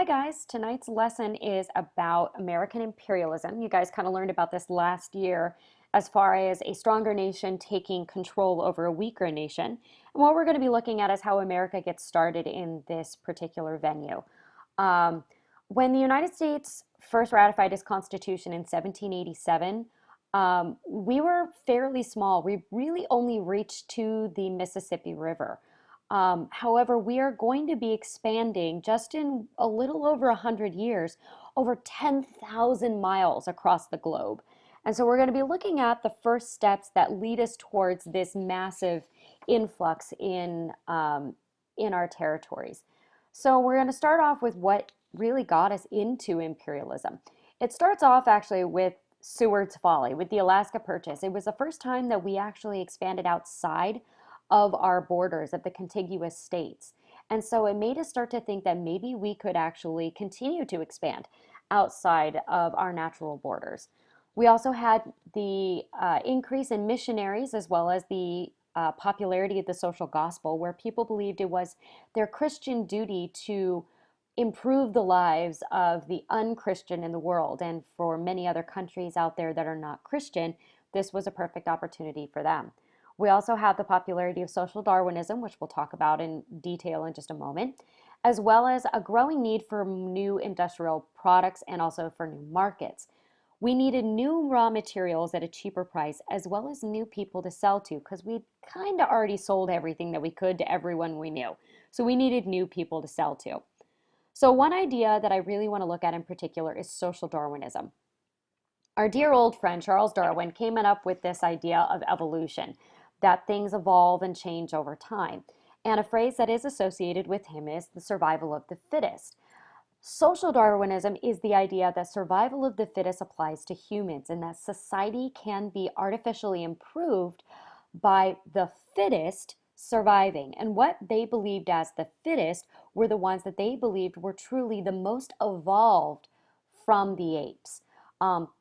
Hi guys, tonight's lesson is about American imperialism. You guys kind of learned about this last year as far as a stronger nation taking control over a weaker nation. And what we're going to be looking at is how America gets started in this particular venue. Um, when the United States first ratified its Constitution in 1787, we were fairly small. We really only reached to the Mississippi River. However, we are going to be expanding just in a little over 100 years, over 10,000 miles across the globe. And so we're going to be looking at the first steps that lead us towards this massive influx in our territories. So we're going to start off with what really got us into imperialism. It starts off actually with Seward's Folly, with the Alaska Purchase. It was the first time that we actually expanded outside of our borders, of the contiguous states. And so it made us start to think that maybe we could actually continue to expand outside of our natural borders. We also had the increase in missionaries as well as the popularity of the social gospel, where people believed it was their Christian duty to improve the lives of the unchristian in the world. And for many other countries out there that are not Christian, this was a perfect opportunity for them. We also have the popularity of social Darwinism, which we'll talk about in detail in just a moment, as well as a growing need for new industrial products and also for new markets. We needed new raw materials at a cheaper price, as well as new people to sell to, because we kind of already sold everything that we could to everyone we knew. So we needed new people to sell to. So one idea that I really want to look at in particular is social Darwinism. Our dear old friend Charles Darwin came up with this idea of evolution, that things evolve and change over time. And a phrase that is associated with him is the survival of the fittest. Social Darwinism is the idea that survival of the fittest applies to humans and that society can be artificially improved by the fittest surviving. And what they believed as the fittest were the ones that they believed were truly the most evolved from the apes.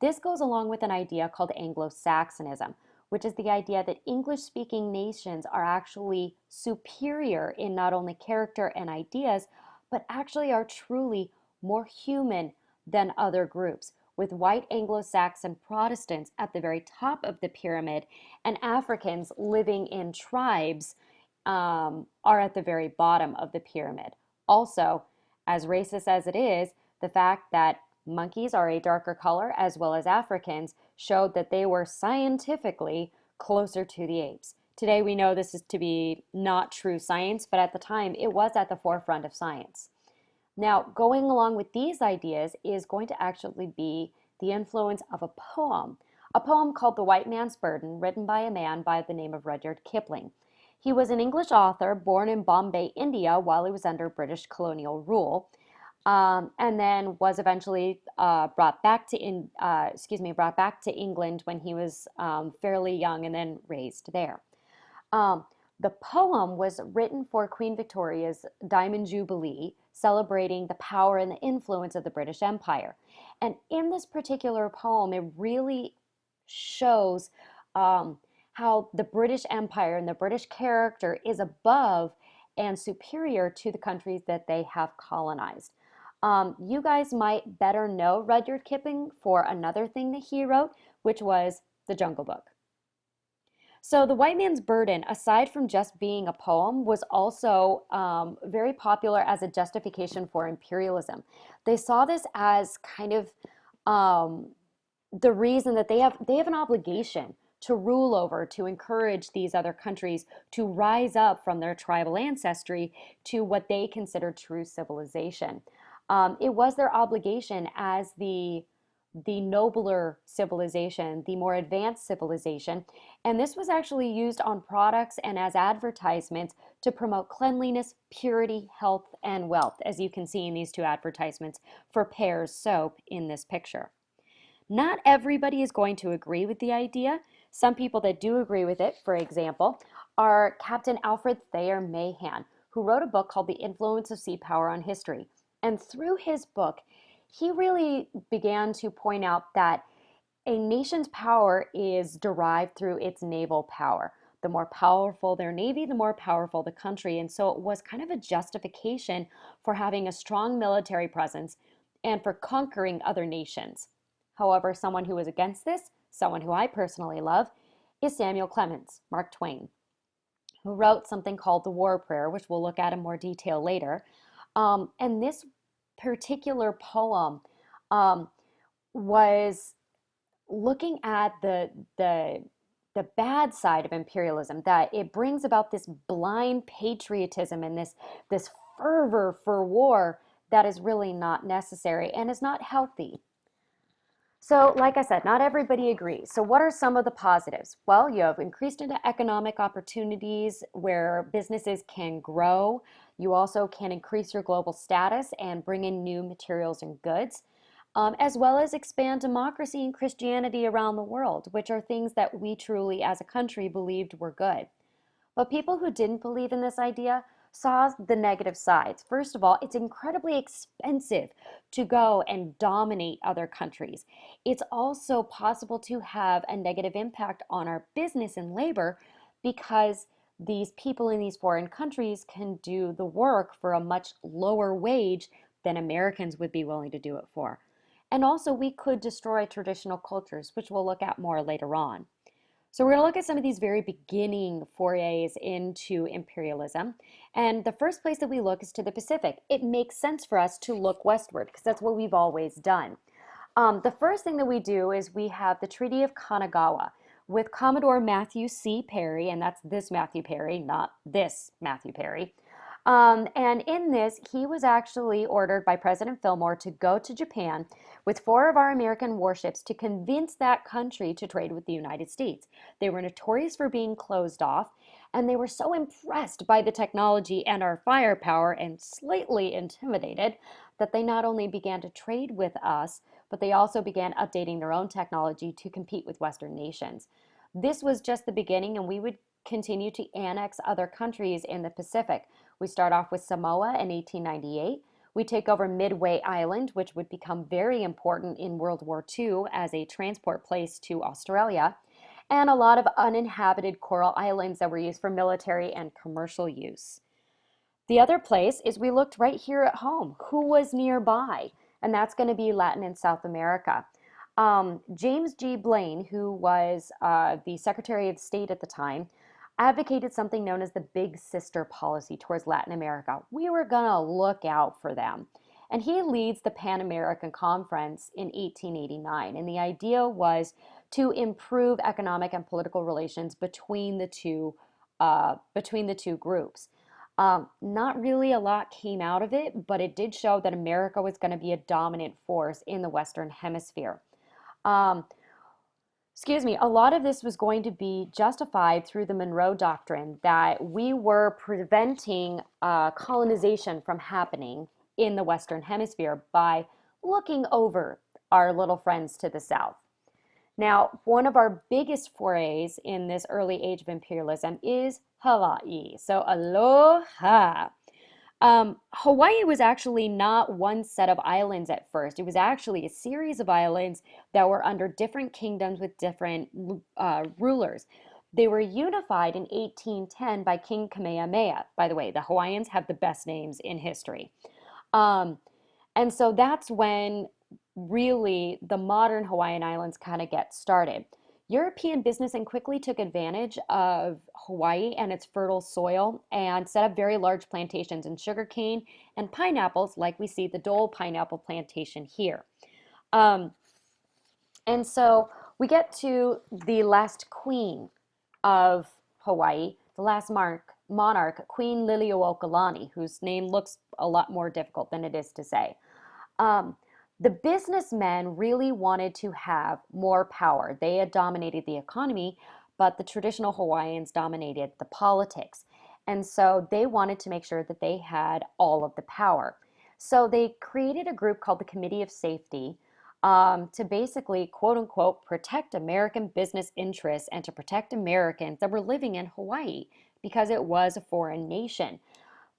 This goes along with an idea called Anglo-Saxonism, which is the idea that English-speaking nations are actually superior in not only character and ideas, but actually are truly more human than other groups, with white Anglo-Saxon Protestants at the very top of the pyramid and Africans living in tribes are at the very bottom of the pyramid. Also, as racist as it is, the fact that monkeys are a darker color as well as Africans showed that they were scientifically closer to the apes. Today we know this is to be not true science, but at the time it was at the forefront of science. Now, going along with these ideas is going to actually be the influence of a poem called The White Man's Burden, written by a man by the name of Rudyard Kipling. He was an English author born in Bombay, India, while he was under British colonial rule, and then was eventually brought back to England when he was fairly young, and then raised there. The poem was written for Queen Victoria's Diamond Jubilee, celebrating the power and the influence of the British Empire. And in this particular poem, it really shows how the British Empire and the British character is above and superior to the countries that they have colonized. You guys might better know Rudyard Kipling for another thing that he wrote, which was The Jungle Book. So The White Man's Burden, aside from just being a poem, was also very popular as a justification for imperialism. They saw this as kind of the reason that they have an obligation to rule over, to encourage these other countries to rise up from their tribal ancestry to what they considered true civilization. It was their obligation as the nobler civilization, the more advanced civilization, and this was actually used on products and as advertisements to promote cleanliness, purity, health, and wealth, as you can see in these two advertisements for Pear's soap in this picture. Not everybody is going to agree with the idea. Some people that do agree with it, for example, are Captain Alfred Thayer Mahan, who wrote a book called The Influence of Sea Power on History. And through his book, he really began to point out that a nation's power is derived through its naval power. The more powerful their navy, the more powerful the country. And so it was kind of a justification for having a strong military presence and for conquering other nations. However, someone who was against this, someone who I personally love, is Samuel Clemens, Mark Twain, who wrote something called the War Prayer, which we'll look at in more detail later. And this particular poem um, was looking at the bad side of imperialism, that it brings about this blind patriotism and this fervor for war that is really not necessary and is not healthy. So, like I said, not everybody agrees. So, what are some of the positives? Well, you have increased economic opportunities where businesses can grow. You also can increase your global status and bring in new materials and goods, as well as expand democracy and Christianity around the world, which are things that we truly, as a country, believed were good. But people who didn't believe in this idea saw the negative sides. First of all, it's incredibly expensive to go and dominate other countries. It's also possible to have a negative impact on our business and labor because these people in these foreign countries can do the work for a much lower wage than Americans would be willing to do it for. And also, we could destroy traditional cultures, which we'll look at more later on. So we're going to look at some of these very beginning forays into imperialism. And the first place that we look is to the Pacific. It makes sense for us to look westward because that's what we've always done. The first thing that we do is we have the Treaty of Kanagawa with Commodore Matthew C. Perry, and that's this Matthew Perry, not this Matthew Perry. And in this, he was actually ordered by President Fillmore to go to Japan with 4 of our American warships to convince that country to trade with the United States. They were notorious for being closed off, and they were so impressed by the technology and our firepower and slightly intimidated that they not only began to trade with us, but they also began updating their own technology to compete with Western nations. This was just the beginning, and we would continue to annex other countries in the Pacific. We start off with Samoa in 1898. We take over Midway Island, which would become very important in World War II as a transport place to Australia, and a lot of uninhabited coral islands that were used for military and commercial use. The other place is we looked right here at home. Who was nearby? And that's going to be Latin and South America. James G. Blaine, who was the Secretary of State at the time, advocated something known as the Big Sister policy towards Latin America. We were going to look out for them. And he leads the Pan American Conference in 1889. And the idea was to improve economic and political relations between the two groups. Not really a lot came out of it, but it did show that America was going to be a dominant force in the Western Hemisphere. Um, a lot of this was going to be justified through the Monroe Doctrine, that we were preventing colonization from happening in the Western Hemisphere by looking over our little friends to the south. Now, one of our biggest forays in this early age of imperialism is Hawaii. So, aloha. Hawaii was actually not one set of islands at first. It was actually a series of islands that were under different kingdoms with different rulers. They were unified in 1810 by King Kamehameha. By the way, the Hawaiians have the best names in history. And so that's when really the modern Hawaiian Islands kind of get started. European businessmen quickly took advantage of Hawaii and its fertile soil and set up very large plantations in sugarcane and pineapples, like we see the Dole pineapple plantation here. And so we get to the last queen of Hawaii, the last monarch, Queen Liliuokalani, whose name looks a lot more difficult than it is to say. The businessmen really wanted to have more power. They had dominated the economy, but the traditional Hawaiians dominated the politics. And so they wanted to make sure that they had all of the power. So they created a group called the Committee of Safety to basically, quote unquote, protect American business interests and to protect Americans that were living in Hawaii because it was a foreign nation.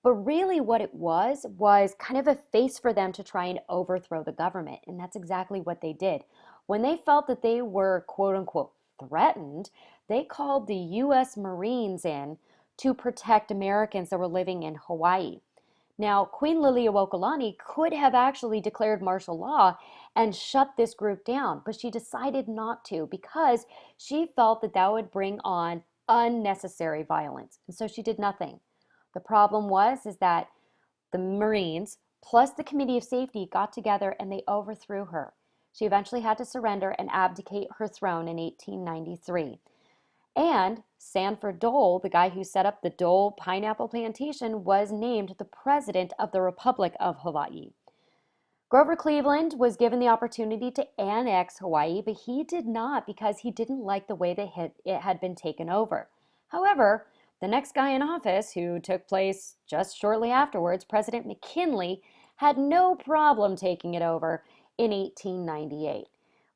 But really what it was kind of a face for them to try and overthrow the government. And that's exactly what they did. When they felt that they were, quote unquote, threatened, they called the U.S. Marines in to protect Americans that were living in Hawaii. Now, Queen Liliuokalani could have actually declared martial law and shut this group down, but she decided not to because she felt that that would bring on unnecessary violence. And so she did nothing. The problem was is that the Marines plus the Committee of Safety got together and they overthrew her. She eventually had to surrender and abdicate her throne in 1893. And Sanford Dole, the guy who set up the Dole pineapple plantation, was named the president of the Republic of Hawaii. Grover Cleveland was given the opportunity to annex Hawaii, but he did not because he didn't like the way that it had been taken over. However, the next guy in office, who took place just shortly afterwards, President McKinley, had no problem taking it over in 1898.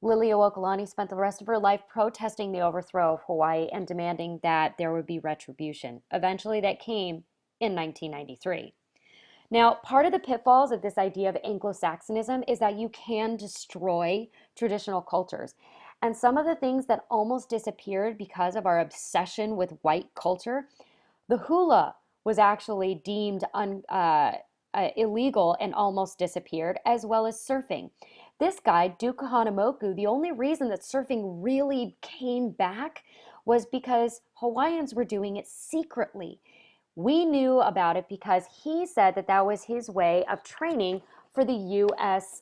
Liliuokalani spent the rest of her life protesting the overthrow of Hawaii and demanding that there would be retribution. Eventually, that came in 1993. Now, part of the pitfalls of this idea of Anglo-Saxonism is that you can destroy traditional cultures. And some of the things that almost disappeared because of our obsession with white culture, the hula was actually deemed illegal and almost disappeared, as well as surfing. This guy, Duke Kahanamoku, the only reason that surfing really came back was because Hawaiians were doing it secretly. We knew about it because he said that that was his way of training for the U.S.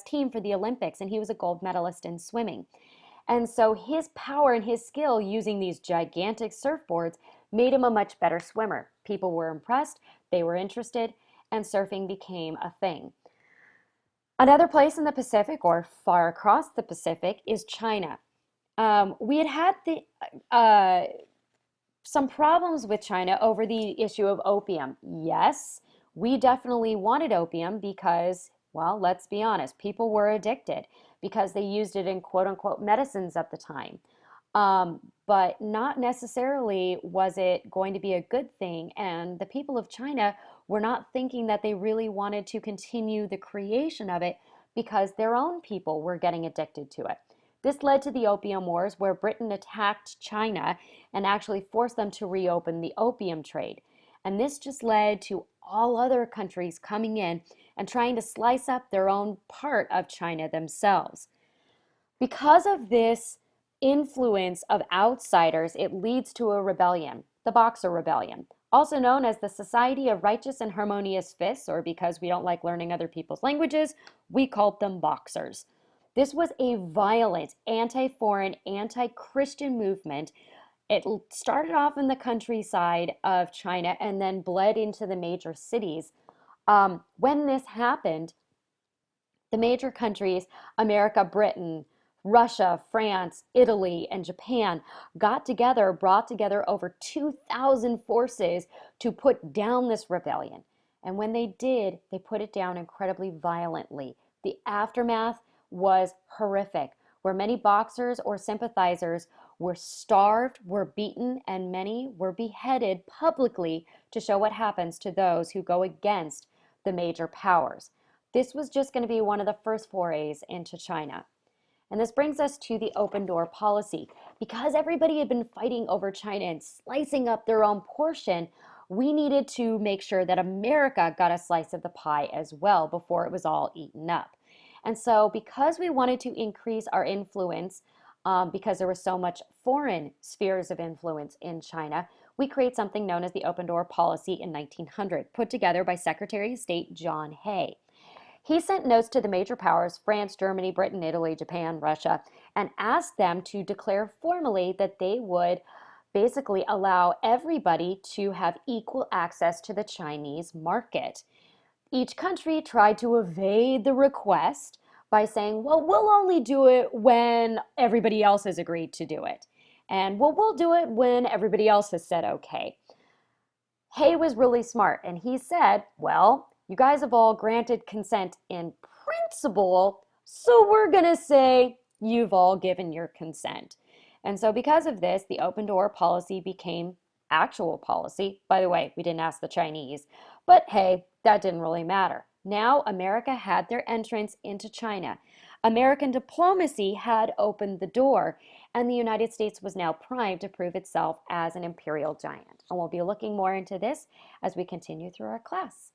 team for the Olympics, and he was a gold medalist in swimming. And so his power and his skill using these gigantic surfboards made him a much better swimmer. People were impressed, they were interested, and surfing became a thing. Another place in the Pacific, or far across the Pacific, is China. We had some problems with China over the issue of opium. Yes, we definitely wanted opium because, well, let's be honest, people were addicted because they used it in quote unquote medicines at the time. But not necessarily was it going to be a good thing. And the people of China were not thinking that they really wanted to continue the creation of it because their own people were getting addicted to it. This led to the Opium Wars, where Britain attacked China and actually forced them to reopen the opium trade. And this just led to all other countries coming in and trying to slice up their own part of China themselves. Because of this influence of outsiders, it leads to a rebellion, the Boxer Rebellion, also known as the Society of Righteous and Harmonious Fists, or because we don't like learning other people's languages, we called them Boxers. This was a violent, anti-foreign, anti-Christian movement. It started off in the countryside of China and then bled into the major cities. When this happened, the major countries, America, Britain, Russia, France, Italy, and Japan got together, brought together over 2,000 forces to put down this rebellion. And when they did, they put it down incredibly violently. The aftermath was horrific, where many boxers or sympathizers were starved, were beaten, and many were beheaded publicly to show what happens to those who go against the major powers. This was just going to be one of the first forays into China. And this brings us to the open door policy. Because everybody had been fighting over China and slicing up their own portion, we needed to make sure that America got a slice of the pie as well before it was all eaten up. And so because we wanted to increase our influence, because there was so much foreign spheres of influence in China, we create something known as the Open Door Policy in 1900, put together by Secretary of State John Hay. He sent notes to the major powers, France, Germany, Britain, Italy, Japan, Russia, and asked them to declare formally that they would basically allow everybody to have equal access to the Chinese market. Each country tried to evade the request by saying, well, we'll only do it when everybody else has agreed to do it. And well, we'll do it when everybody else has said okay. Hay was really smart, and he said, well, you guys have all granted consent in principle, so we're going to say you've all given your consent. And so because of this, the open door policy became actual policy. By the way, we didn't ask the Chinese, but hey, that didn't really matter. Now America had their entrance into China. American diplomacy had opened the door, And the United States was now primed to prove itself as an imperial giant. And we'll be looking more into this as we continue through our class.